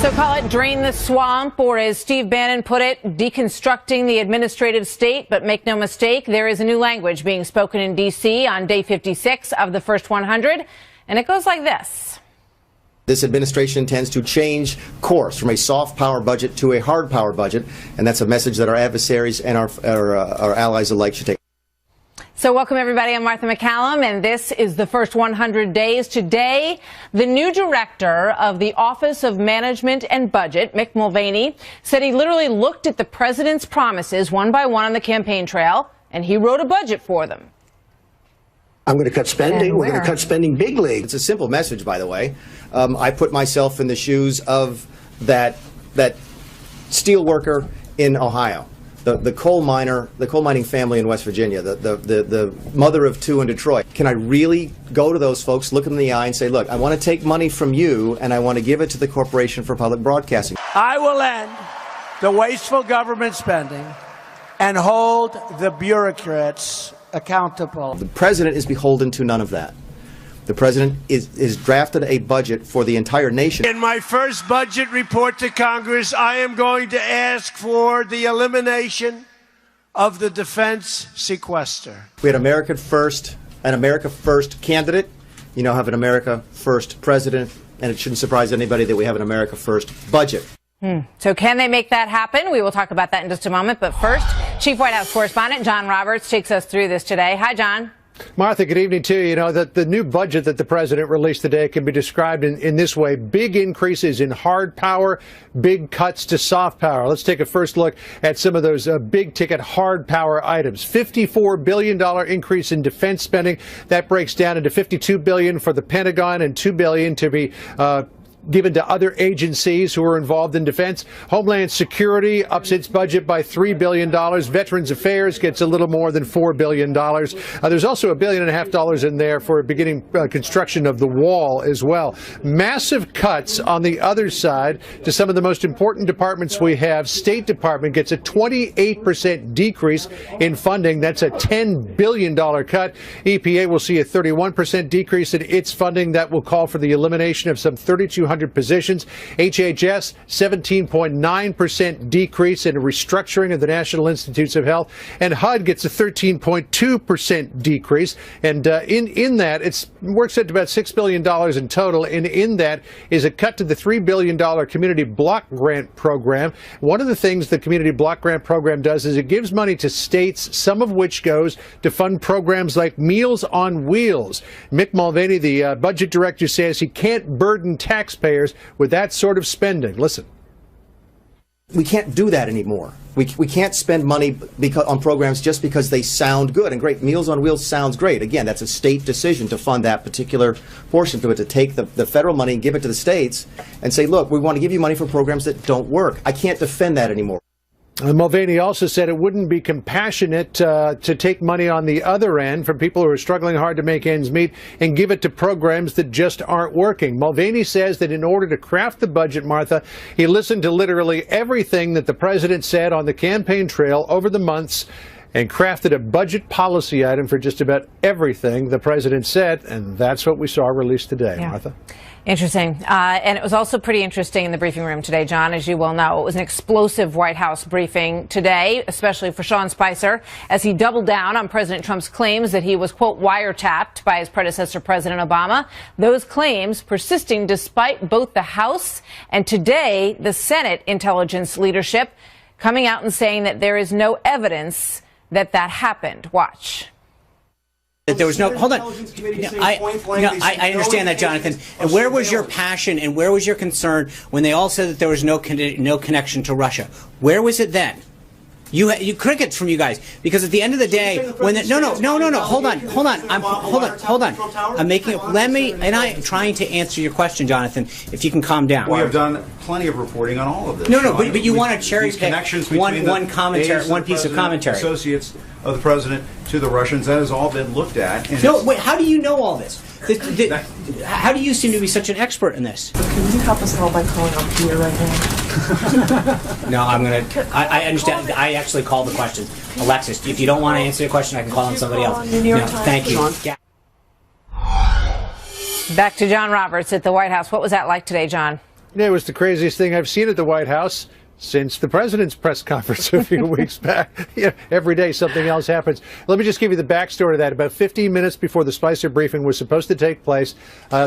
So call it drain the swamp, or as Steve Bannon put it, deconstructing the administrative state. But make no mistake, there is a new language being spoken in D.C. on day 56 of the first 100. And it goes like this. This administration intends to change course from a soft power budget to a hard power budget. And that's a message that our adversaries and our allies alike should take. So welcome, everybody. I'm Martha MacCallum, and this is the first 100 days. Today, the new director of the Office of Management and Budget, Mick Mulvaney, said he literally looked at the president's promises one by one on the campaign trail, and he wrote a budget for them. I'm going to cut spending. We're going to cut spending big league. It's a simple message, by the way. I put myself in the shoes of that steel worker in Ohio. The coal mining family in West Virginia, the mother of two in Detroit. Can I really go to those folks, look them in the eye and say, look, I want to take money from you and I want to give it to the Corporation for Public Broadcasting. I will end the wasteful government spending and hold the bureaucrats accountable. The president is beholden to none of that. The president is drafted a budget for the entire nation. In my first budget report to Congress, I am going to ask for the elimination of the defense sequester. We had America First, an America First candidate. You now have an America First president, and it shouldn't surprise anybody that we have an America First budget. So can they make that happen? We will talk about that in just a moment. But first, Chief White House Correspondent John Roberts takes us through this today. Hi, John. Martha, good evening to you. You know, the new budget that the president released today can be described in this way. Big increases in hard power, big cuts to soft power. Let's take a first look at some of those big ticket hard power items. $54 billion increase in defense spending. That breaks down into $52 billion for the Pentagon and $2 billion to be given to other agencies who are involved in defense. Homeland Security ups its budget by $3 billion. Veterans Affairs gets a little more than $4 billion. There's also $1.5 billion in there for beginning construction of the wall as well. Massive cuts on the other side to some of the most important departments we have. State Department gets a 28% decrease in funding. That's a $10 billion cut. EPA will see a 31% decrease in its funding. That will call for the elimination of some 3,200 positions. HHS, 17.9% decrease in restructuring of the National Institutes of Health. And HUD gets a 13.2% decrease. And in that, it works out to about $6 billion in total. And in that is a cut to the $3 billion Community Block Grant Program. One of the things the Community Block Grant Program does is it gives money to states, some of which goes to fund programs like Meals on Wheels. Mick Mulvaney, the budget director, says he can't burden taxpayers with that sort of spending. Listen. We can't do that anymore. We can't spend money on programs just because they sound good and great. Meals on Wheels sounds great. Again, that's a state decision to fund that particular portion to it, to take the federal money and give it to the states and say, look, we want to give you money for programs that don't work. I can't defend that anymore. Mulvaney also said it wouldn't be compassionate to take money on the other end from people who are struggling hard to make ends meet and give it to programs that just aren't working. Mulvaney says that in order to craft the budget, Martha, he listened to literally everything that the president said on the campaign trail over the months and crafted a budget policy item for just about everything the president said. And that's what we saw released today, Yeah. Martha. Interesting. And it was also pretty interesting in the briefing room today, John, as you well know. It was an explosive White House briefing today, especially for Sean Spicer, as he doubled down on President Trump's claims that he was, quote, wiretapped by his predecessor, President Obama. Those claims persisting despite both the House and today the Senate intelligence leadership coming out and saying that there is no evidence that that happened. Watch. That there was no, hold on, I understand that, Jonathan. And where was your passion and where was your concern when they all said that there was no connection to Russia? Where was it then? You crickets from you guys, because at the end of the day, when hold on. I'm making I'm trying to answer your question, Jonathan. If you can calm down. We have done plenty of reporting on all of this. But you want to cherry pick one commentary, one piece of commentary. Associates of the president to the Russians, that has all been looked at. And wait, how do you know all this? How do you seem to be such an expert in this? Can you help us all by calling up here right now? No, I understand. I actually called the question. Alexis, if you don't want to answer the question, I can call on somebody else. No, thank you. Back to John Roberts at the White House. What was that like today, John? It was the craziest thing I've seen at the White House since the president's press conference a few weeks back. Every day something else happens. Let me just give you the backstory to that. About 15 minutes before the Spicer briefing was supposed to take place,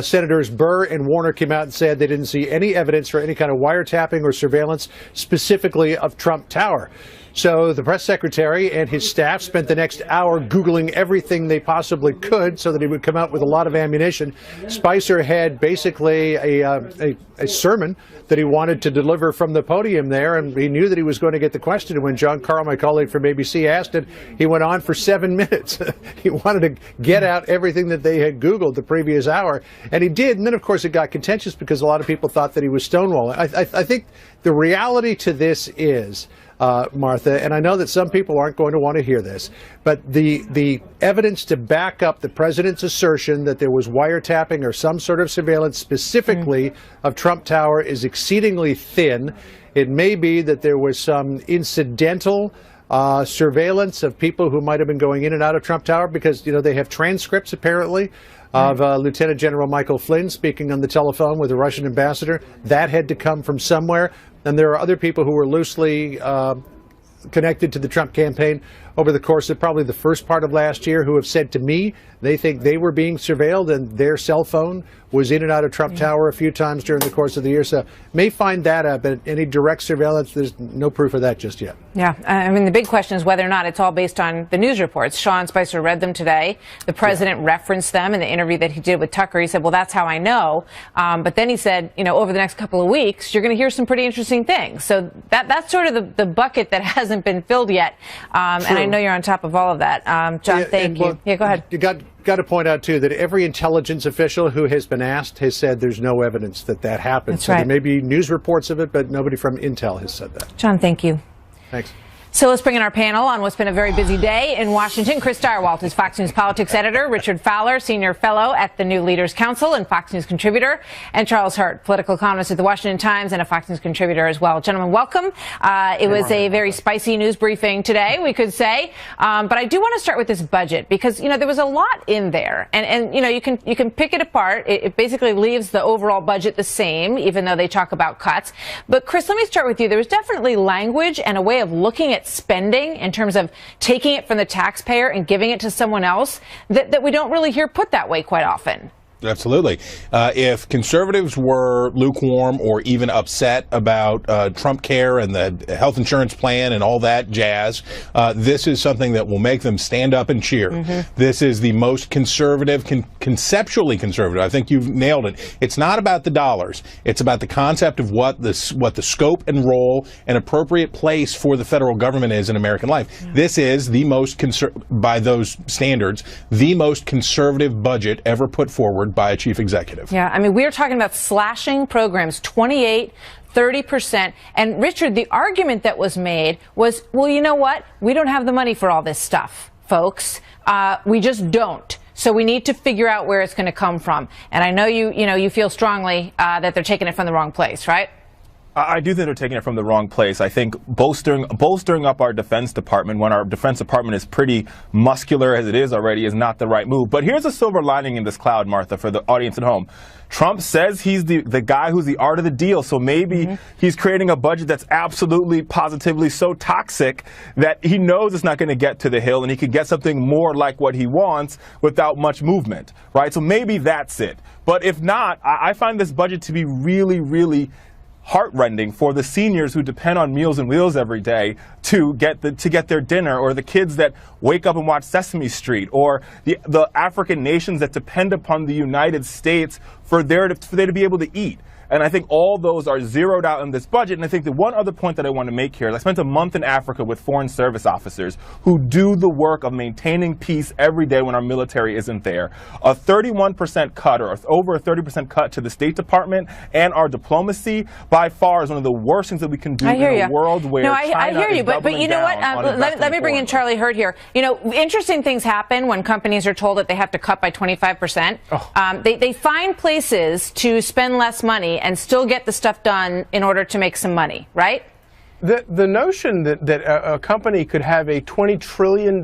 Senators Burr and Warner came out and said they didn't see any evidence for any kind of wiretapping or surveillance, specifically of Trump Tower. So the press secretary and his staff spent the next hour Googling everything they possibly could so that he would come out with a lot of ammunition. Spicer had basically a sermon that he wanted to deliver from the podium there, and he knew that he was going to get the question. And when John Carl, my colleague from ABC, asked it, he went on for 7 minutes. He wanted to get out everything that they had Googled the previous hour, and he did. And then, of course, it got contentious because a lot of people thought that he was stonewalling. I think the reality to this is, Martha, and I know that some people aren't going to want to hear this, but the evidence to back up the president's assertion that there was wiretapping or some sort of surveillance specifically of Trump Tower is exceedingly thin. It may be that there was some incidental surveillance of people who might have been going in and out of Trump Tower because, they have transcripts apparently of Lieutenant General Michael Flynn speaking on the telephone with the Russian ambassador. That had to come from somewhere. And there are other people who were loosely connected to the Trump campaign over the course of probably the first part of last year who have said to me they think they were being surveilled and their cell phone was in and out of Trump Tower a few times during the course of the year. So may find that out, but any direct surveillance, there's no proof of that just yet. Yeah, I mean, the big question is whether or not it's all based on the news reports. Sean Spicer read them today. The president referenced them in the interview that he did with Tucker. He said, well, that's how I know. But then he said, over the next couple of weeks, you're going to hear some pretty interesting things. So that's sort of the bucket that hasn't been filled yet. And I know you're on top of all of that. John, thank you. Yeah, go ahead. You got to point out, too, that every intelligence official who has been asked has said there's no evidence that happened. That's so right. There may be news reports of it, but nobody from Intel has said that. John, thank you. Thanks. So let's bring in our panel on what's been a very busy day in Washington. Chris Stirewalt is Fox News politics editor, Richard Fowler, senior fellow at the New Leaders Council and Fox News contributor, and Charles Hurt, political columnist at the Washington Times and a Fox News contributor as well. Gentlemen, welcome. It was a very spicy news briefing today, we could say. But I do want to start with this budget because, there was a lot in there. And you can pick it apart. It basically leaves the overall budget the same, even though they talk about cuts. But Chris, let me start with you. There was definitely language and a way of looking at spending in terms of taking it from the taxpayer and giving it to someone else that we don't really hear put that way quite often. Absolutely. If conservatives were lukewarm or even upset about Trump Care and the health insurance plan and all that jazz, this is something that will make them stand up and cheer. Mm-hmm. This is the most conservative, conceptually conservative. I think you've nailed it. It's not about the dollars. It's about the concept of what the scope and role and appropriate place for the federal government is in American life. Yeah. This is the most, by those standards, the most conservative budget ever put forward by a chief executive. Yeah, I mean, we're talking about slashing programs 30%. And Richard, the argument that was made was, well, you know what? We don't have the money for all this stuff, folks. We just don't. So we need to figure out where it's going to come from. And I know you feel strongly that they're taking it from the wrong place, right? I do think they're taking it from the wrong place. I think bolstering up our Defense Department when our Defense Department is pretty muscular as it is already is not the right move. But here's a silver lining in this cloud, Martha, for the audience at home. Trump says he's the guy who's the art of the deal, so maybe he's creating a budget that's absolutely, positively so toxic that he knows it's not going to get to the Hill and he could get something more like what he wants without much movement, right? So maybe that's it. But if not, I find this budget to be really, really heartrending for the seniors who depend on Meals on Wheels every day to get their dinner, or the kids that wake up and watch Sesame Street, or the African nations that depend upon the United States for they to be able to eat. And I think all those are zeroed out in this budget. And I think the one other point that I want to make here is I spent a month in Africa with foreign service officers who do the work of maintaining peace every day when our military isn't there. A 31% cut, or over a 30% cut to the State Department and our diplomacy, by far is one of the worst things that we can do in a world where China hear you, is but you know what? Let me bring in Charlie Hurt here. Interesting things happen when companies are told that they have to cut by 25%. They find places to spend less money and still get the stuff done in order to make some money, right? The notion that a company could have a $20 trillion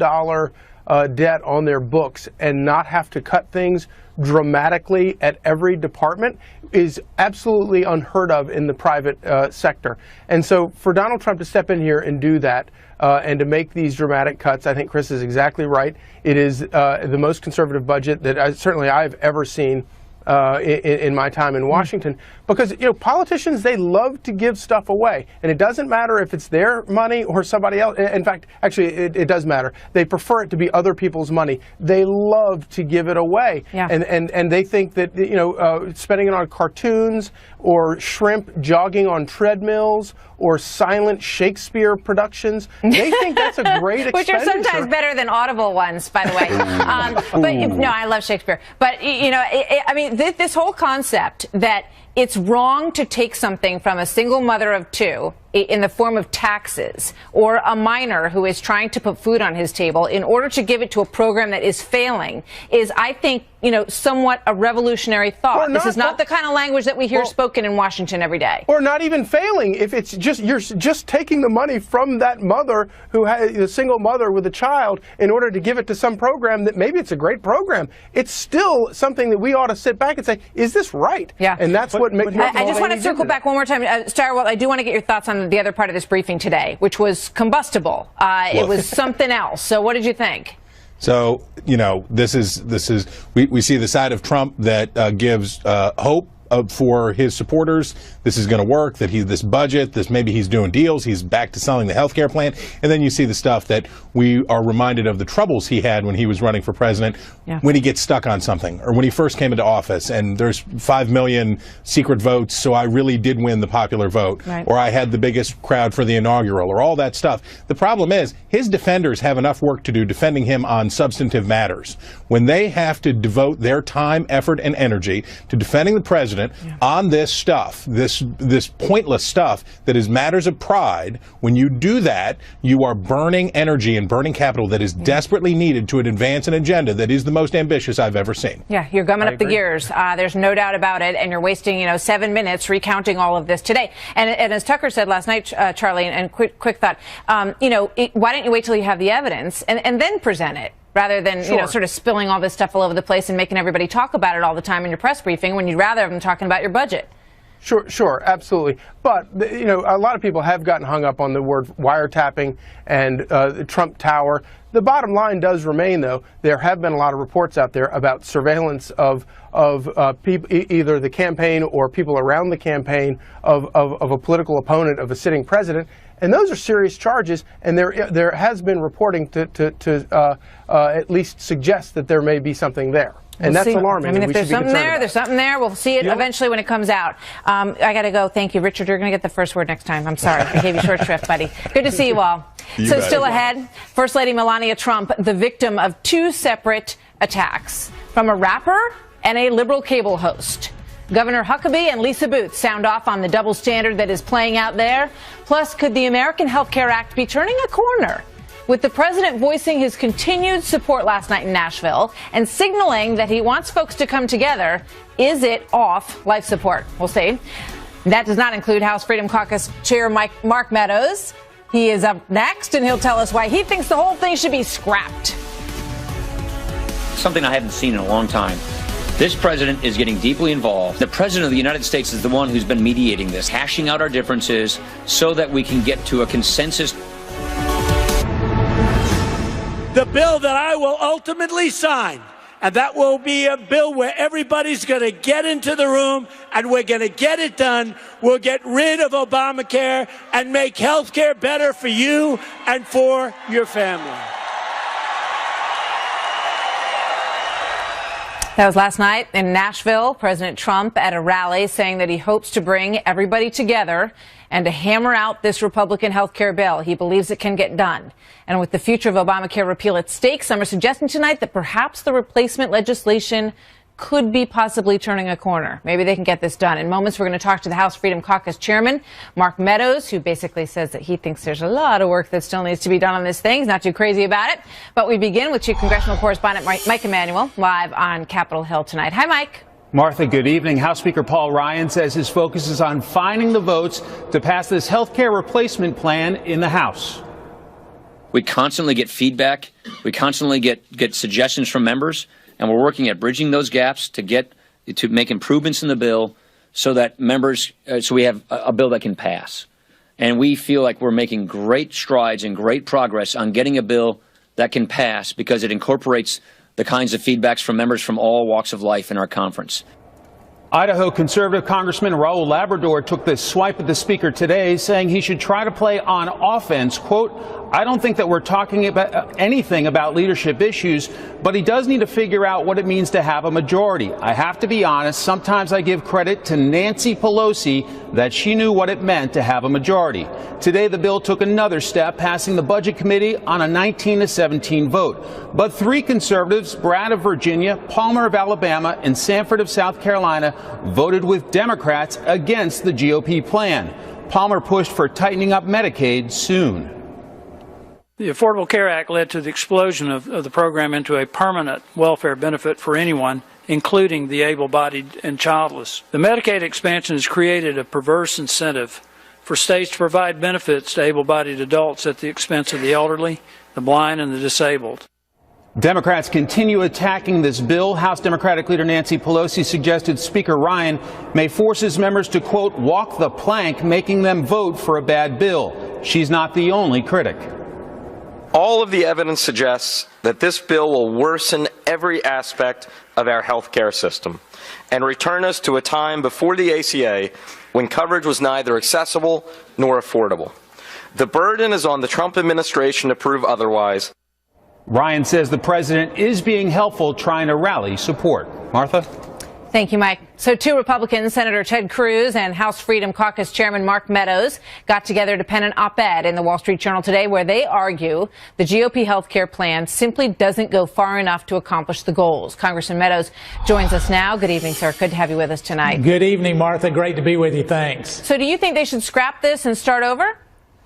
debt on their books and not have to cut things dramatically at every department is absolutely unheard of in the private sector. And so for Donald Trump to step in here and do that and to make these dramatic cuts, I think Chris is exactly right. It is the most conservative budget that I've ever seen in my time in Washington, because politicians, they love to give stuff away, and it doesn't matter if it's their money or somebody else. In fact, actually, it does matter. They prefer it to be other people's money. They love to give it away, and they think that spending it on cartoons or shrimp jogging on treadmills or silent Shakespeare productions, they think that's a great expenditure. Which are sometimes better than Audible ones, by the way. But no, I love Shakespeare. But I mean, this whole concept that it's wrong to take something from a single mother of two in the form of taxes, or a minor who is trying to put food on his table in order to give it to a program that is failing is, I think, somewhat a revolutionary thought. This is not the kind of language that we hear spoken in Washington every day. Or not even failing. If it's you're just taking the money from that mother who has a single mother with a child in order to give it to some program that maybe it's a great program, it's still something that we ought to sit back and say, is this right? Yeah. And that's what makes. I just want to circle back one more time. Stirewalt, I do want to get your thoughts on the other part of this briefing today, which was combustible. It was something else. So what did you think? So, this is we see the side of Trump that gives hope for his supporters. This is going to work, that this budget, maybe he's doing deals, he's back to selling the health care plan. And then you see the stuff that we are reminded of the troubles he had when he was running for president, when he gets stuck on something, or when he first came into office and there's 5 million secret votes, so I really did win the popular vote, or I had the biggest crowd for the inaugural, or all that stuff. The problem is his defenders have enough work to do defending him on substantive matters. When they have to devote their time, effort, and energy to defending the president on this stuff, this pointless stuff that is matters of pride, when you do that, you are burning energy and burning capital that is desperately needed to advance an agenda that is the most ambitious I've ever seen. Yeah, you're gumming up the gears. There's no doubt about it, and you're wasting 7 minutes recounting all of this today. And as Tucker said last night, Charlie, and quick thought, why don't you wait till you have the evidence and then present it? Rather than, sort of spilling all this stuff all over the place and making everybody talk about it all the time in your press briefing when you'd rather have them talking about your budget. Sure, absolutely. But, a lot of people have gotten hung up on the word wiretapping and the Trump Tower. The bottom line does remain, though, there have been a lot of reports out there about surveillance of people, either the campaign or people around the campaign of a political opponent of a sitting president. And those are serious charges, and there has been reporting to at least suggest that there may be something there. And that's alarming. I mean, if there's something there, there's something there. We'll see it eventually when it comes out. I got to go. Thank you, Richard. You're going to get the first word next time. I'm sorry. I gave you short shrift, buddy. Good to see you all. So still ahead, First Lady Melania Trump, the victim of 2 separate attacks from a rapper and a liberal cable host. Governor Huckabee and Lisa Booth sound off on the double standard that is playing out there. Plus, could the American Health Care Act be turning a corner? With the president voicing his continued support last night in Nashville and signaling that he wants folks to come together, is it off life support? We'll see. That does not include House Freedom Caucus Chair Mark Meadows. He is up next, and he'll tell us why he thinks the whole thing should be scrapped. Something I haven't seen in a long time. This president is getting deeply involved. The president of the United States is the one who's been mediating this, hashing out our differences so that we can get to a consensus. The bill that I will ultimately sign, and that will be a bill where everybody's going to get into the room and we're going to get it done. We'll get rid of Obamacare and make health care better for you and for your family. That was last night in Nashville. President Trump at a rally saying that he hopes to bring everybody together and to hammer out this Republican health care bill. He believes it can get done. And with the future of Obamacare repeal at stake, some are suggesting tonight that perhaps the replacement legislation could be possibly turning a corner. Maybe they can get this done. In moments, we're going to talk to the House Freedom Caucus chairman, Mark Meadows, who basically says that he thinks there's a lot of work that still needs to be done on this thing. He's not too crazy about it. But we begin with Chief Congressional Correspondent Mike Emanuel, live on Capitol Hill tonight. Hi, Mike. Martha, good evening. House Speaker Paul Ryan says his focus is on finding the votes to pass this health care replacement plan in the House. We constantly get feedback. We constantly get suggestions from members, and we're working at bridging those gaps to make improvements in the bill so that so we have a bill that can pass. And we feel like we're making great strides and great progress on getting a bill that can pass because it incorporates the kinds of feedbacks from members from all walks of life in our conference. Idaho conservative Congressman Raul Labrador took this swipe at the speaker today, saying he should try to play on offense. Quote, I don't think that we're talking about anything about leadership issues, but he does need to figure out what it means to have a majority. I have to be honest, sometimes I give credit to Nancy Pelosi that she knew what it meant to have a majority. Today, the bill took another step, passing the Budget Committee on a 19-17 vote. But three conservatives, Brad of Virginia, Palmer of Alabama, and Sanford of South Carolina, voted with Democrats against the GOP plan. Palmer pushed for tightening up Medicaid soon. The Affordable Care Act led to the explosion of the program into a permanent welfare benefit for anyone, including the able-bodied and childless. The Medicaid expansion has created a perverse incentive for states to provide benefits to able-bodied adults at the expense of the elderly, the blind, and the disabled. Democrats continue attacking this bill. House Democratic leader Nancy Pelosi suggested Speaker Ryan may force his members to, quote, walk the plank, making them vote for a bad bill. She's not the only critic. All of the evidence suggests that this bill will worsen every aspect of our health care system and return us to a time before the ACA when coverage was neither accessible nor affordable. The burden is on the Trump administration to prove otherwise. Ryan says the president is being helpful, trying to rally support. Martha? Thank you, Mike. So two Republicans, Senator Ted Cruz and House Freedom Caucus Chairman Mark Meadows, got together to pen an op-ed in the Wall Street Journal today where they argue the GOP health care plan simply doesn't go far enough to accomplish the goals. Congressman Meadows joins us now. Good evening, sir. Good to have you with us tonight. Good evening, Martha. Great to be with you. Thanks. So do you think they should scrap this and start over?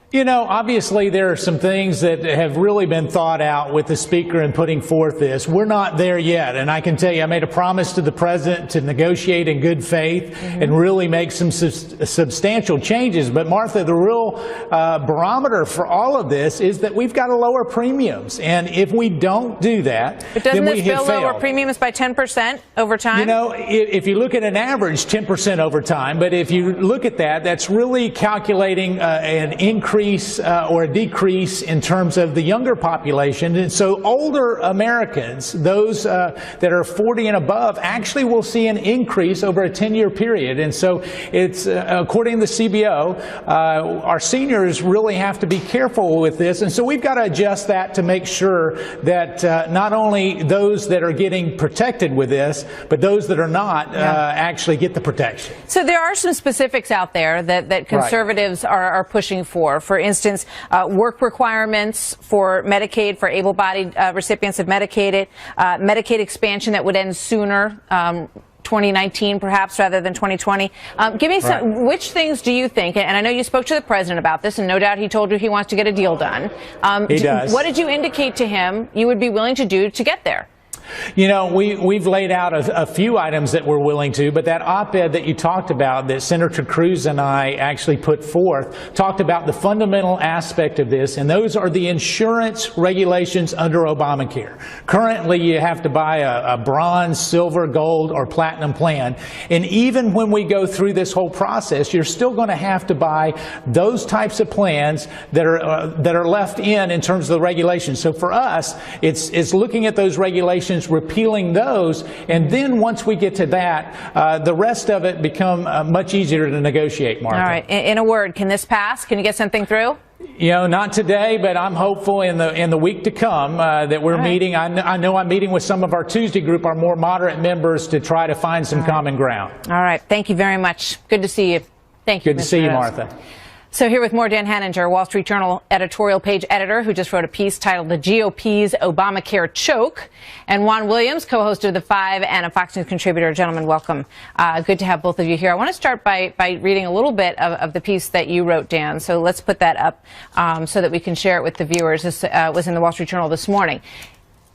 You know, obviously there are some things that have really been thought out with the Speaker in putting forth this. We're not there yet, and I can tell you I made a promise to the President to negotiate in good faith and really make some substantial changes. But, Martha, the real barometer for all of this is that we've got to lower premiums. And if we don't do that, but doesn't then we this have bill lower failed. Premiums by 10% over time? You know, if you look at an average 10% over time, but if you look at that, that's really calculating an increase or a decrease in terms of the younger population. And so older Americans, those that are 40 and above, actually will see an increase over a 10-year period. And so it's, according to the CBO, our seniors really have to be careful with this. And so we've got to adjust that to make sure that not only those that are getting protected with this, but those that are not actually get the protection. So there are some specifics out there that conservatives are pushing for. For instance, work requirements for Medicaid, for able-bodied recipients of Medicaid, Medicaid expansion that would end sooner, 2019 perhaps rather than 2020. Give me some, which things do you think, and I know you spoke to the President about this, and no doubt he told you he wants to get a deal done. He does. What did you indicate to him you would be willing to do to get there? You know, we've laid out a few items that we're willing to, but that op-ed that you talked about that Senator Cruz and I actually put forth talked about the fundamental aspect of this, and those are the insurance regulations under Obamacare. Currently, you have to buy a bronze, silver, gold, or platinum plan, and even when we go through this whole process, you're still going to have to buy those types of plans that are left in terms of the regulations. So for us, it's looking at those regulations, repealing those, and then once we get to that, the rest of it become much easier to negotiate, Martha. All right. In a word, can this pass? Can you get something through? You know, not today, but I'm hopeful in the week to come that we're meeting. I know I'm meeting with some of our Tuesday group, our more moderate members, to try to find some common ground. All right. Thank you very much. Good to see you. Thank you. Good to see you, Martha. So here with more, Dan Henninger, Wall Street Journal editorial page editor, who just wrote a piece titled "The GOP's Obamacare Choke," and Juan Williams, co-host of The Five and a Fox News contributor. Gentlemen, welcome. Good to have both of you here. I want to start by reading a little bit of the piece that you wrote, Dan. So let's put that up so that we can share it with the viewers. This was in the Wall Street Journal this morning.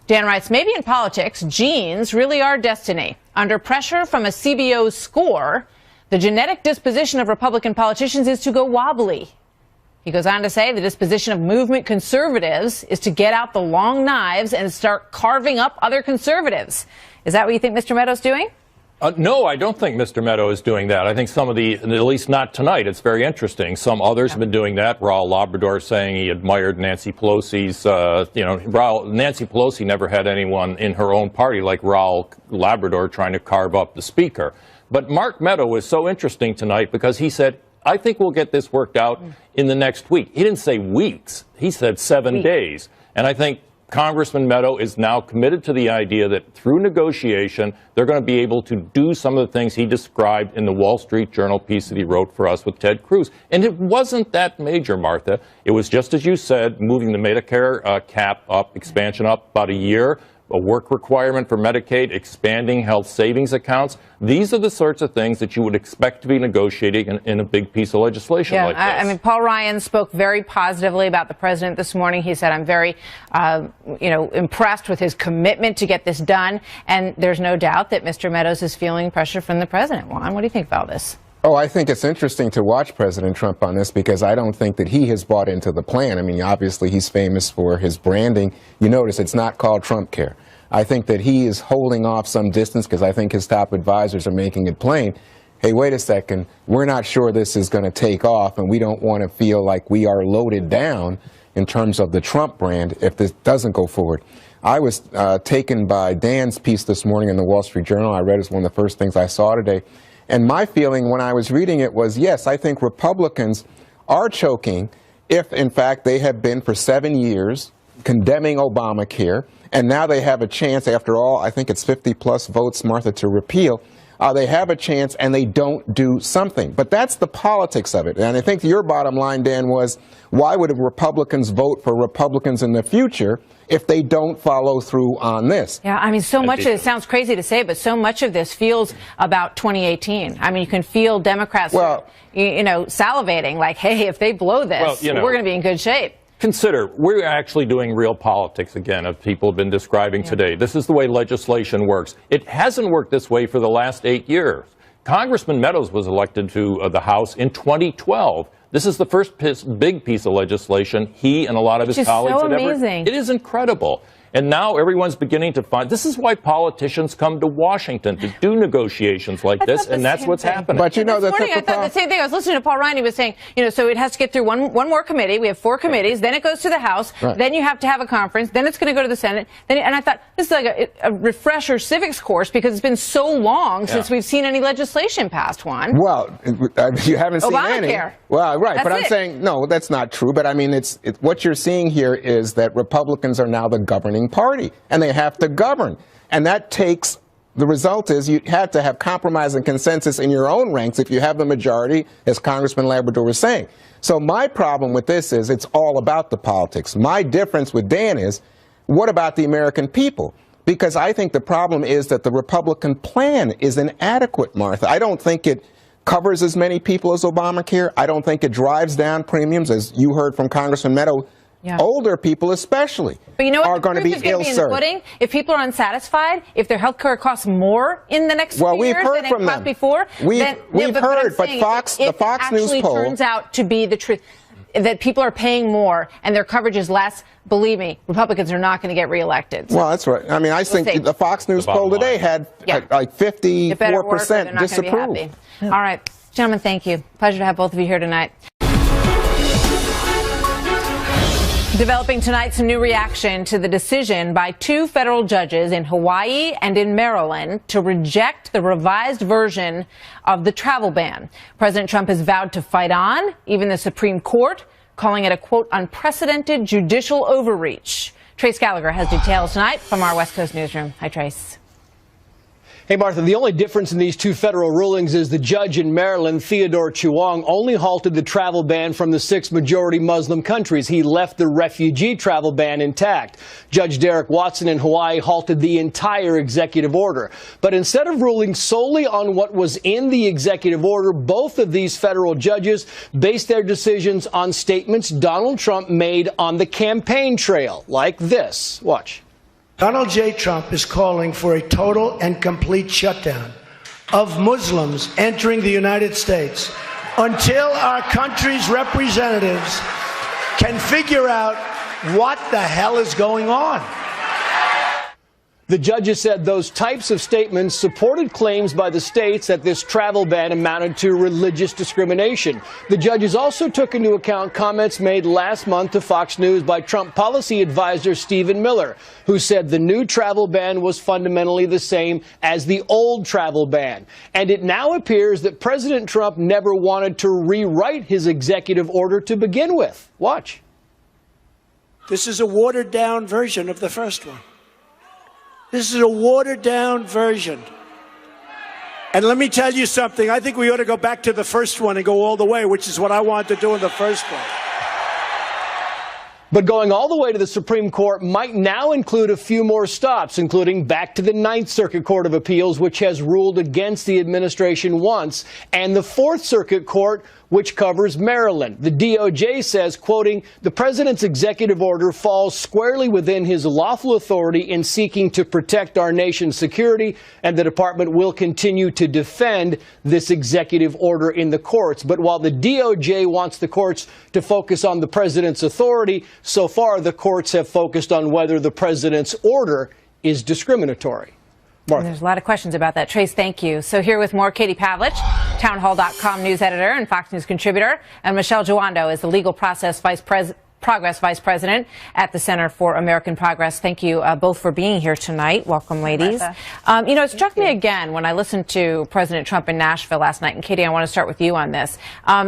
Dan writes, maybe in politics, genes really are destiny. Under pressure from a CBO score, the genetic disposition of Republican politicians is to go wobbly. He goes on to say the disposition of movement conservatives is to get out the long knives and start carving up other conservatives. Is that what you think Mr. Meadows doing? No, I don't think Mr. Meadows is doing that. I think some of at least not tonight, it's very interesting. Some others have been doing that. Raul Labrador saying he admired Nancy Pelosi's, Nancy Pelosi never had anyone in her own party like Raul Labrador trying to carve up the speaker. But Mark Meadows was so interesting tonight because he said, I think we'll get this worked out in the next week. He didn't say weeks. He said 7 days. And I think Congressman Meadows is now committed to the idea that through negotiation, they're going to be able to do some of the things he described in the Wall Street Journal piece that he wrote for us with Ted Cruz. And it wasn't that major, Martha. It was just as you said, moving the Medicare cap up, expansion up about a year, a work requirement for Medicaid, expanding health savings accounts. These are the sorts of things that you would expect to be negotiating in a big piece of legislation like this. I mean, Paul Ryan spoke very positively about the president this morning. He said, I'm very, impressed with his commitment to get this done. And there's no doubt that Mr. Meadows is feeling pressure from the president. Juan, what do you think about this? Oh, I think it's interesting to watch President Trump on this because I don't think that he has bought into the plan. I mean, obviously, he's famous for his branding. You notice it's not called Trump Care. I think that he is holding off some distance because I think his top advisors are making it plain. Hey, wait a second. We're not sure this is going to take off, and we don't want to feel like we are loaded down in terms of the Trump brand if this doesn't go forward. I was taken by Dan's piece this morning in the Wall Street Journal. I read it as one of the first things I saw today. And my feeling when I was reading it was, yes, I think Republicans are choking if, in fact, they have been for 7 years condemning Obamacare, and now they have a chance, after all, I think it's 50-plus votes, Martha, to repeal. They have a chance, and they don't do something. But that's the politics of it. And I think your bottom line, Dan, was why would Republicans vote for Republicans in the future if they don't follow through on this? Yeah, I mean, so much of it sounds crazy to say, but so much of this feels about 2018. I mean, you can feel Democrats, salivating like, hey, if they blow this, we're going to be in good shape. Consider, we're actually doing real politics again, as people have been describing today. This is the way legislation works. It hasn't worked this way for the last 8 years. Congressman Meadows was elected to the House in 2012. This is the first big piece of legislation he and a lot of his colleagues have ever. It is incredible. And now everyone's beginning to find this is why politicians come to Washington to do negotiations like this, and that's what's happening. But this morning I thought the same thing. I was listening to Paul Ryan. He was saying, so it has to get through one more committee. We have 4 committees. Then it goes to the House. Right. Then you have to have a conference. Then it's going to go to the Senate. And I thought this is like a refresher civics course because it's been so long since we've seen any legislation passed, Juan. Well, you haven't seen any. Obamacare. Well, right. That's but I'm saying, no, that's not true. But I mean, what you're seeing here is that Republicans are now the governing party, and they have to govern. And that takes, the result is you have to have compromise and consensus in your own ranks if you have the majority, as Congressman Labrador was saying. So my problem with this is it's all about the politics. My difference with Dan is, what about the American people? Because I think the problem is that the Republican plan is inadequate, Martha. I don't think it covers as many people as Obamacare. I don't think it drives down premiums, as you heard from Congressman Meadows. Yeah. Older people especially are going to be ill-served. If people are unsatisfied, if their health care costs more in the next few years than it cost before, we've heard, but the Fox News poll turns out to be the truth, that people are paying more and their coverage is less. Believe me, Republicans are not going to get reelected. So. Well, that's right. I mean, I think the Fox News poll today had like 54% disapprove. All right, gentlemen, thank you. Pleasure to have both of you here tonight. Developing tonight, some new reaction to the decision by 2 federal judges in Hawaii and in Maryland to reject the revised version of the travel ban. President Trump has vowed to fight on, even the Supreme Court, calling it a, quote, unprecedented judicial overreach. Trace Gallagher has details tonight from our West Coast newsroom. Hi, Trace. Hey, Martha, the only difference in these 2 federal rulings is the judge in Maryland, Theodore Chuang, only halted the travel ban from the 6 majority Muslim countries. He left the refugee travel ban intact. Judge Derek Watson in Hawaii halted the entire executive order. But instead of ruling solely on what was in the executive order, both of these federal judges based their decisions on statements Donald Trump made on the campaign trail, like this. Watch. Donald J. Trump is calling for a total and complete shutdown of Muslims entering the United States until our country's representatives can figure out what the hell is going on. The judges said those types of statements supported claims by the states that this travel ban amounted to religious discrimination. The judges also took into account comments made last month to Fox News by Trump policy advisor Stephen Miller, who said the new travel ban was fundamentally the same as the old travel ban. And it now appears that President Trump never wanted to rewrite his executive order to begin with. Watch. This is a watered-down version of the first one. This is a watered-down version. And let me tell you something. I think we ought to go back to the first one and go all the way, which is what I wanted to do in the first one. But going all the way to the Supreme Court might now include a few more stops, including back to the Ninth Circuit Court of Appeals, which has ruled against the administration once, and the Fourth Circuit Court, which covers Maryland. The DOJ says, quoting, the president's executive order falls squarely within his lawful authority in seeking to protect our nation's security, and the department will continue to defend this executive order in the courts. But while the DOJ wants the courts to focus on the president's authority, so far the courts have focused on whether the president's order is discriminatory. Martha. There's a lot of questions about that. Trace, thank you. So here with more, Katie Pavlich, townhall.com news editor and Fox News contributor, and Michelle Giwando is the legal progress vice president at the Center for American Progress. Thank you both for being here tonight. Welcome, ladies. It struck me again when I listened to President Trump in Nashville last night, and Katie, I want to start with you on this.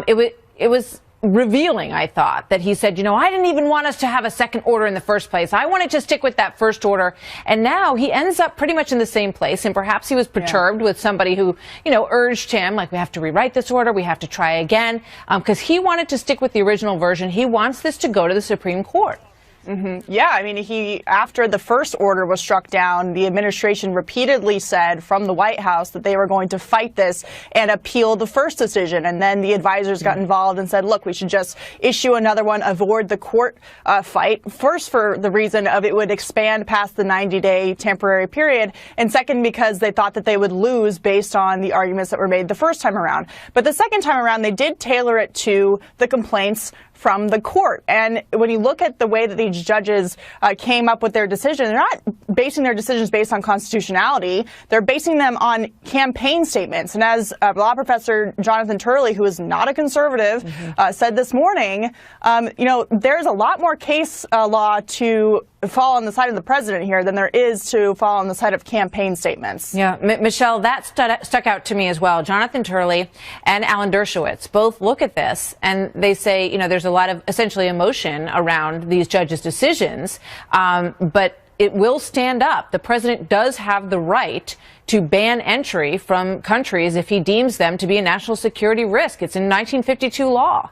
It was revealing, I thought, that he said, I didn't even want us to have a second order in the first place. I wanted to stick with that first order. And now he ends up pretty much in the same place. And perhaps he was perturbed with somebody who, urged him, like, we have to rewrite this order. We have to try again. Because he wanted to stick with the original version. He wants this to go to the Supreme Court. Yeah, I mean, after the first order was struck down, the administration repeatedly said from the White House that they were going to fight this and appeal the first decision. And then the advisors got involved and said, look, we should just issue another one, avoid the court fight. First, for the reason of it would expand past the 90-day temporary period. And second, because they thought that they would lose based on the arguments that were made the first time around. But the second time around, they did tailor it to the complaints from the court. And when you look at the way that these judges came up with their decision, they're not basing their decisions based on constitutionality. They're basing them on campaign statements. And as law professor Jonathan Turley, who is not a conservative, said this morning, there's a lot more case law to fall on the side of the president here than there is to fall on the side of campaign statements. Yeah, Michelle, that stuck out to me as well. Jonathan Turley and Alan Dershowitz both look at this and they say, there's a lot of essentially emotion around these judges' decisions, but it will stand up. The president does have the right to ban entry from countries if he deems them to be a national security risk. It's in 1952 law.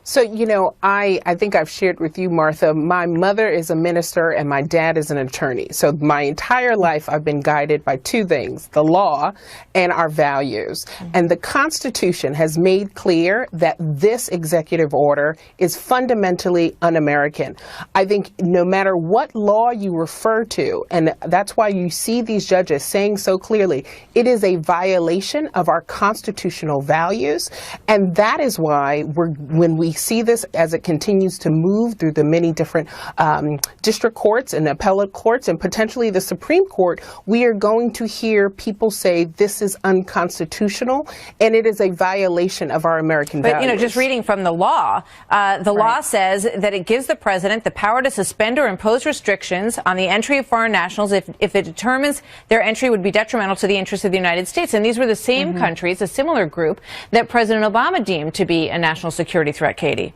So, I think I've shared with you, Martha, my mother is a minister and my dad is an attorney. So my entire life I've been guided by two things, the law and our values. And the Constitution has made clear that this executive order is fundamentally un-American. I think no matter what law you refer to, and that's why you see these judges saying so clearly, it is a violation of our constitutional values. And that is why when we see this as it continues to move through the many different district courts and appellate courts and potentially the Supreme Court, we are going to hear people say this is unconstitutional and it is a violation of our American values. But, just reading from the law, law says that it gives the president the power to suspend or impose restrictions on the entry of foreign nationals if it determines their entry would be detrimental to the interests of the United States. And these were the same countries, a similar group, that President Obama deemed to be a national security threat. Katie.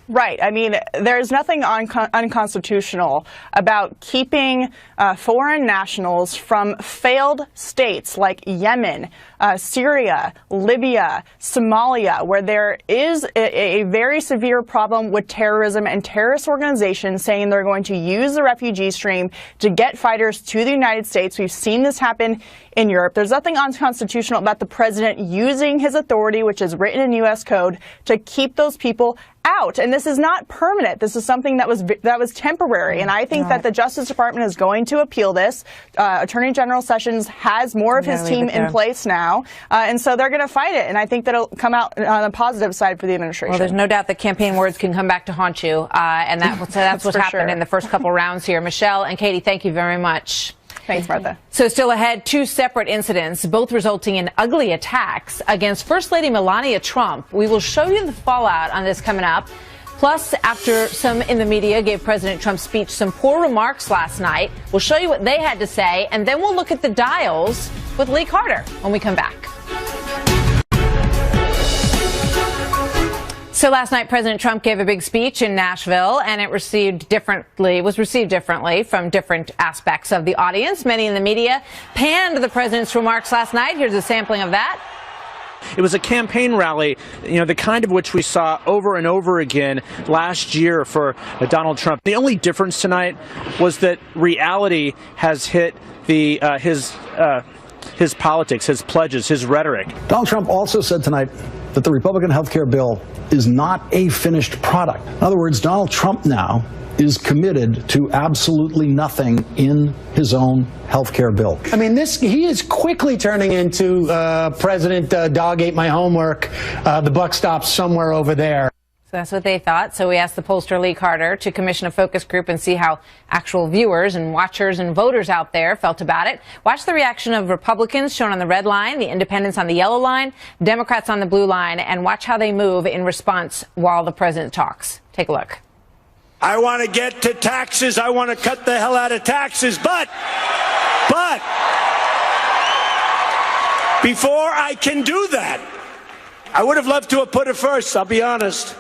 Right. I mean, there's nothing unconstitutional about keeping foreign nationals from failed states like Yemen, Syria, Libya, Somalia, where there is a very severe problem with terrorism and terrorist organizations saying they're going to use the refugee stream to get fighters to the United States. We've seen this happen in Europe. There's nothing unconstitutional about the president using his authority, which is written in U.S. code, to keep those people out. And this is not permanent. This is something that was temporary. And I think that the Justice Department is going to appeal this. Attorney General Sessions has more of his team in place now. And so they're going to fight it. And I think that it'll come out on the positive side for the administration. Well, there's no doubt that campaign words can come back to haunt you. And that's what happened in the first couple rounds here. Michelle and Katie, thank you very much. Thanks, Martha. So still ahead, two separate incidents, both resulting in ugly attacks against First Lady Melania Trump. We will show you the fallout on this coming up. Plus, after some in the media gave President Trump's speech some poor remarks last night, we'll show you what they had to say, and then we'll look at the dials with Lee Carter when we come back. So last night, President Trump gave a big speech in Nashville, and it was received differently from different aspects of the audience. Many in the media panned the president's remarks last night. Here's a sampling of that. It was a campaign rally, the kind of which we saw over and over again last year for Donald Trump. The only difference tonight was that reality has hit his politics, his pledges, his rhetoric. Donald Trump also said tonight that the Republican health care bill is not a finished product. In other words, Donald Trump now is committed to absolutely nothing in his own health care bill. I mean, he is quickly turning into President Dog Ate My Homework. The buck stops somewhere over there. So that's what they thought. So we asked the pollster Lee Carter to commission a focus group and see how actual viewers and watchers and voters out there felt about it. Watch the reaction of Republicans shown on the red line, the independents on the yellow line, Democrats on the blue line, and watch how they move in response while the president talks. Take a look. I want to get to taxes. I want to cut the hell out of taxes. But before I can do that, I would have loved to have put it first, I'll be honest.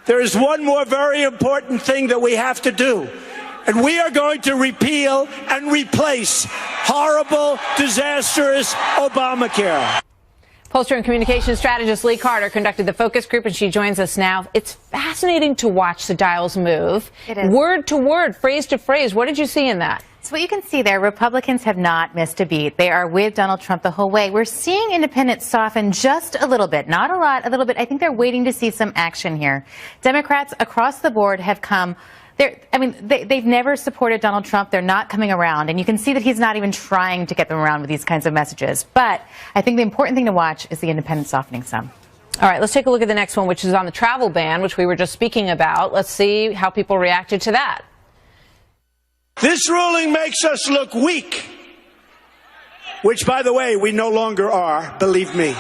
There is one more very important thing that we have to do. And we are going to repeal and replace horrible, disastrous Obamacare. Pollster and communications strategist Lee Carter conducted the focus group, and she joins us now. It's fascinating to watch the dials move. It is. Word to word, phrase to phrase. What did you see in that? So what you can see there, Republicans have not missed a beat. They are with Donald Trump the whole way. We're seeing independents soften just a little bit, not a lot, a little bit. I think they're waiting to see some action here. Democrats across the board have come. They've never supported Donald Trump. They're not coming around. And you can see that he's not even trying to get them around with these kinds of messages. But I think the important thing to watch is the independents softening some. All right, let's take a look at the next one, which is on the travel ban, which we were just speaking about. Let's see how people reacted to that. This ruling makes us look weak, which, by the way, we no longer are, believe me.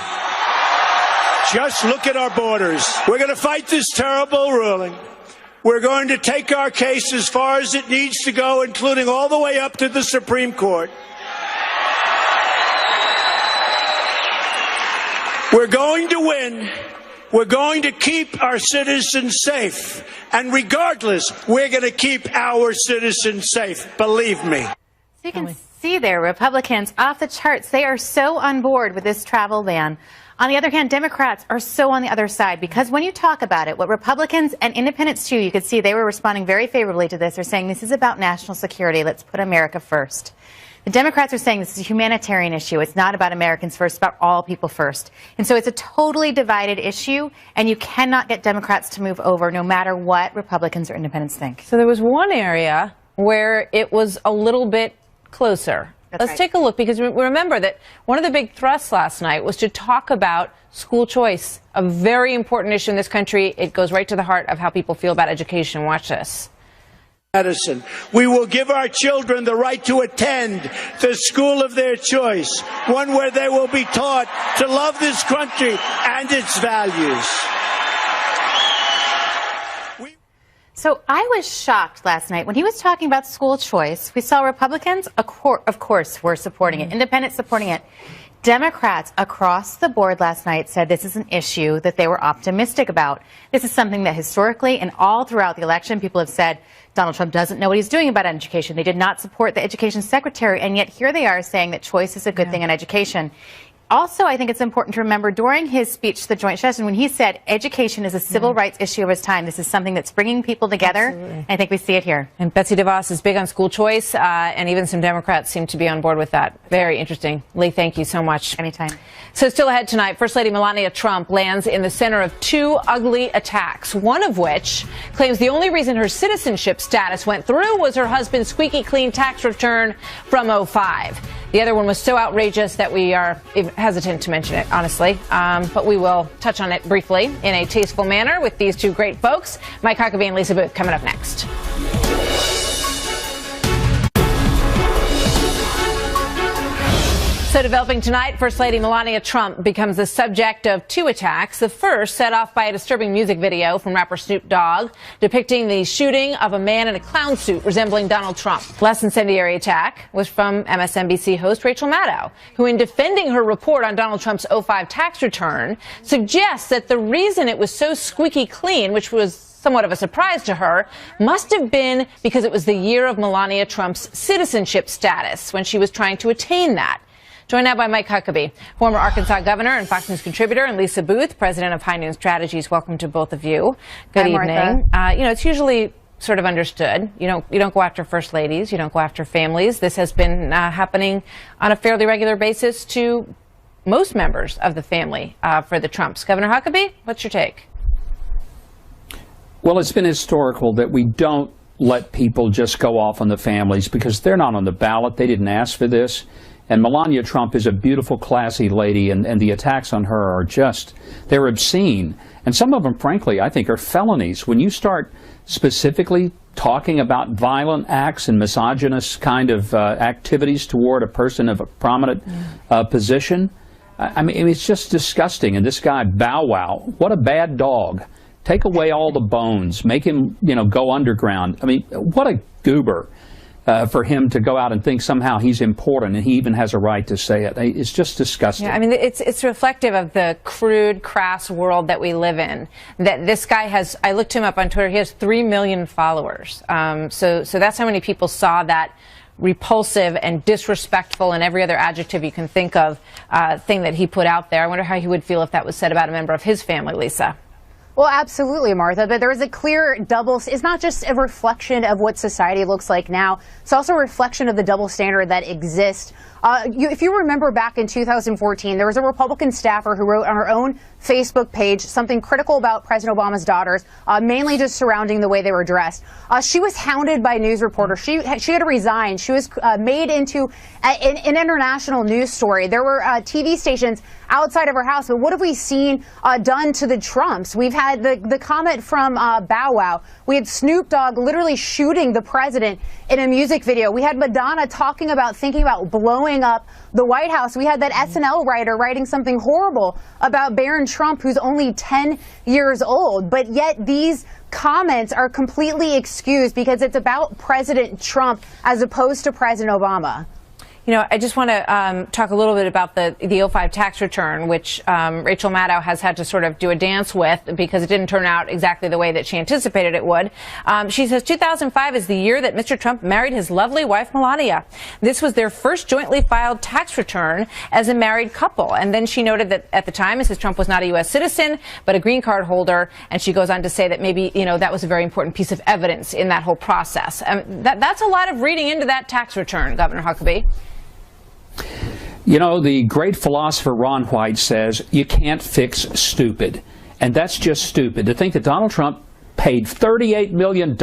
Just look at our borders. We're going to fight this terrible ruling. We're going to take our case as far as it needs to go, including all the way up to the Supreme Court. We're going to win. We're going to keep our citizens safe. And regardless, we're going to keep our citizens safe. Believe me. So you can see there, Republicans off the charts. They are so on board with this travel ban. On the other hand, Democrats are so on the other side, because when you talk about it, what Republicans and independents too, you could see they were responding very favorably to this. They're saying this is about national security. Let's put America first. The Democrats are saying this is a humanitarian issue. It's not about Americans first, it's about all people first. And so it's a totally divided issue, and you cannot get Democrats to move over no matter what Republicans or independents think. So there was one area where it was a little bit closer. Let's take a look, because remember that one of the big thrusts last night was to talk about school choice, a very important issue in this country. It goes right to the heart of how people feel about education. Watch this. Medicine. We will give our children the right to attend the school of their choice, one where they will be taught to love this country and its values. So I was shocked last night when he was talking about school choice. We saw Republicans, of course, were supporting it, independents supporting it. Democrats across the board last night said this is an issue that they were optimistic about. This is something that historically and all throughout the election, people have said Donald Trump doesn't know what he's doing about education. They did not support the education secretary, and yet here they are saying that choice is a good thing in education. Also, I think it's important to remember during his speech to the joint session when he said education is a civil rights issue of his time. This is something that's bringing people together. Absolutely. I think we see it here. And Betsy DeVos is big on school choice, and even some Democrats seem to be on board with that. Very interesting. Lee, thank you so much. Anytime. So still ahead tonight, First Lady Melania Trump lands in the center of two ugly attacks, one of which claims the only reason her citizenship status went through was her husband's squeaky clean tax return from '05. The other one was so outrageous that we are hesitant to mention it, honestly. But we will touch on it briefly in a tasteful manner with these two great folks, Mike Huckabee and Lisa Booth, coming up next. So developing tonight, First Lady Melania Trump becomes the subject of two attacks. The first set off by a disturbing music video from rapper Snoop Dogg depicting the shooting of a man in a clown suit resembling Donald Trump. Less incendiary attack was from MSNBC host Rachel Maddow, who in defending her report on Donald Trump's '05 tax return suggests that the reason it was so squeaky clean, which was somewhat of a surprise to her, must have been because it was the year of Melania Trump's citizenship status when she was trying to attain that. Joined now by Mike Huckabee, former Arkansas governor and Fox News contributor, and Lisa Booth, president of High Noon Strategies. Welcome to both of you. Good Hi, evening. Martha. It's usually sort of understood. You don't go after first ladies. You don't go after families. This has been happening on a fairly regular basis to most members of the family for the Trumps. Governor Huckabee, what's your take? Well, it's been historical that we don't let people just go off on the families because they're not on the ballot. They didn't ask for this. And Melania Trump is a beautiful, classy lady, and the attacks on her are they're obscene. And some of them, frankly, I think are felonies. When you start specifically talking about violent acts and misogynist kind of activities toward a person of a prominent position, I mean, it's just disgusting. And this guy, Bow Wow, what a bad dog. Take away all the bones. Make him, go underground. I mean, what a goober. For him to go out and think somehow he's important and he even has a right to say it. It's just disgusting. Yeah, I mean, it's reflective of the crude, crass world that we live in. That this guy has, I looked him up on Twitter, he has 3 million followers. So that's how many people saw that repulsive and disrespectful and every other adjective you can think of thing that he put out there. I wonder how he would feel if that was said about a member of his family, Lisa. Well, absolutely, Martha, but there is a clear it's not just a reflection of what society looks like now, it's also a reflection of the double standard that exists. If you remember back in 2014, there was a Republican staffer who wrote on her own Facebook page something critical about President Obama's daughters, mainly just surrounding the way they were dressed. She was hounded by news reporters. She had to resign. She was made into an international news story. There were TV stations outside of her house. But what have we seen done to the Trumps? We've had the comment from Bow Wow. We had Snoop Dogg literally shooting the president in a music video. We had Madonna thinking about blowing up the White House. We had that SNL writer writing something horrible about Barron Trump, who's only 10 years old. But yet these comments are completely excused because it's about President Trump as opposed to President Obama. I just want to talk a little bit about the '05 tax return, which Rachel Maddow has had to sort of do a dance with because it didn't turn out exactly the way that she anticipated it would. She says 2005 is the year that Mr. Trump married his lovely wife, Melania. This was their first jointly filed tax return as a married couple. And then she noted that at the time, Mrs. Trump was not a U.S. citizen, but a green card holder. And she goes on to say that maybe, that was a very important piece of evidence in that whole process. That's a lot of reading into that tax return, Governor Huckabee. The great philosopher Ron White says you can't fix stupid. And that's just stupid. To think that Donald Trump paid $38 million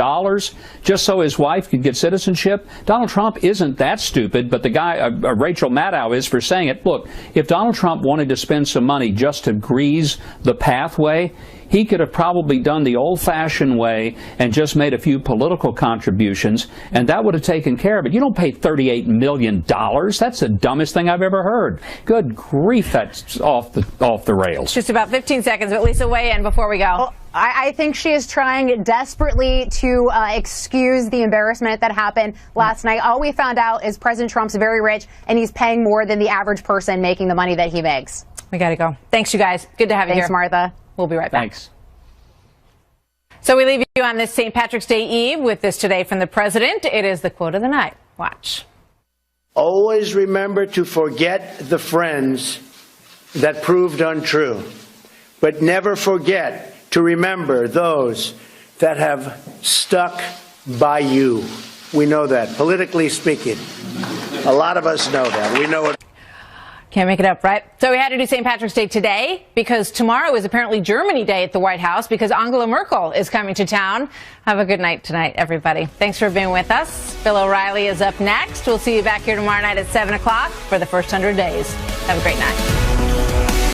just so his wife could get citizenship. Donald Trump isn't that stupid, but the guy, Rachel Maddow, is for saying it. Look, if Donald Trump wanted to spend some money just to grease the pathway, he could have probably done the old-fashioned way and just made a few political contributions, and that would have taken care of it. You don't pay $38 million. That's the dumbest thing I've ever heard. Good grief, that's off the rails. Just about 15 seconds, but Lisa, weigh in before we go. Well, I think she is trying desperately to excuse the embarrassment that happened last night. All we found out is President Trump's very rich, and he's paying more than the average person making the money that he makes. We got to go. Thanks, you guys. Good to have you here. Thanks, Martha. We'll be right back. Thanks. So we leave you on this St. Patrick's Day Eve with this today from the president. It is the quote of the night. Watch. Always remember to forget the friends that proved untrue. But never forget to remember those that have stuck by you. We know that, politically speaking. A lot of us know that. We know it. Can't make it up, right? So we had to do St. Patrick's Day today because tomorrow is apparently Germany Day at the White House because Angela Merkel is coming to town. Have a good night tonight, everybody. Thanks for being with us. Bill O'Reilly is up next. We'll see you back here tomorrow night at 7 o'clock for the first 100 days. Have a great night.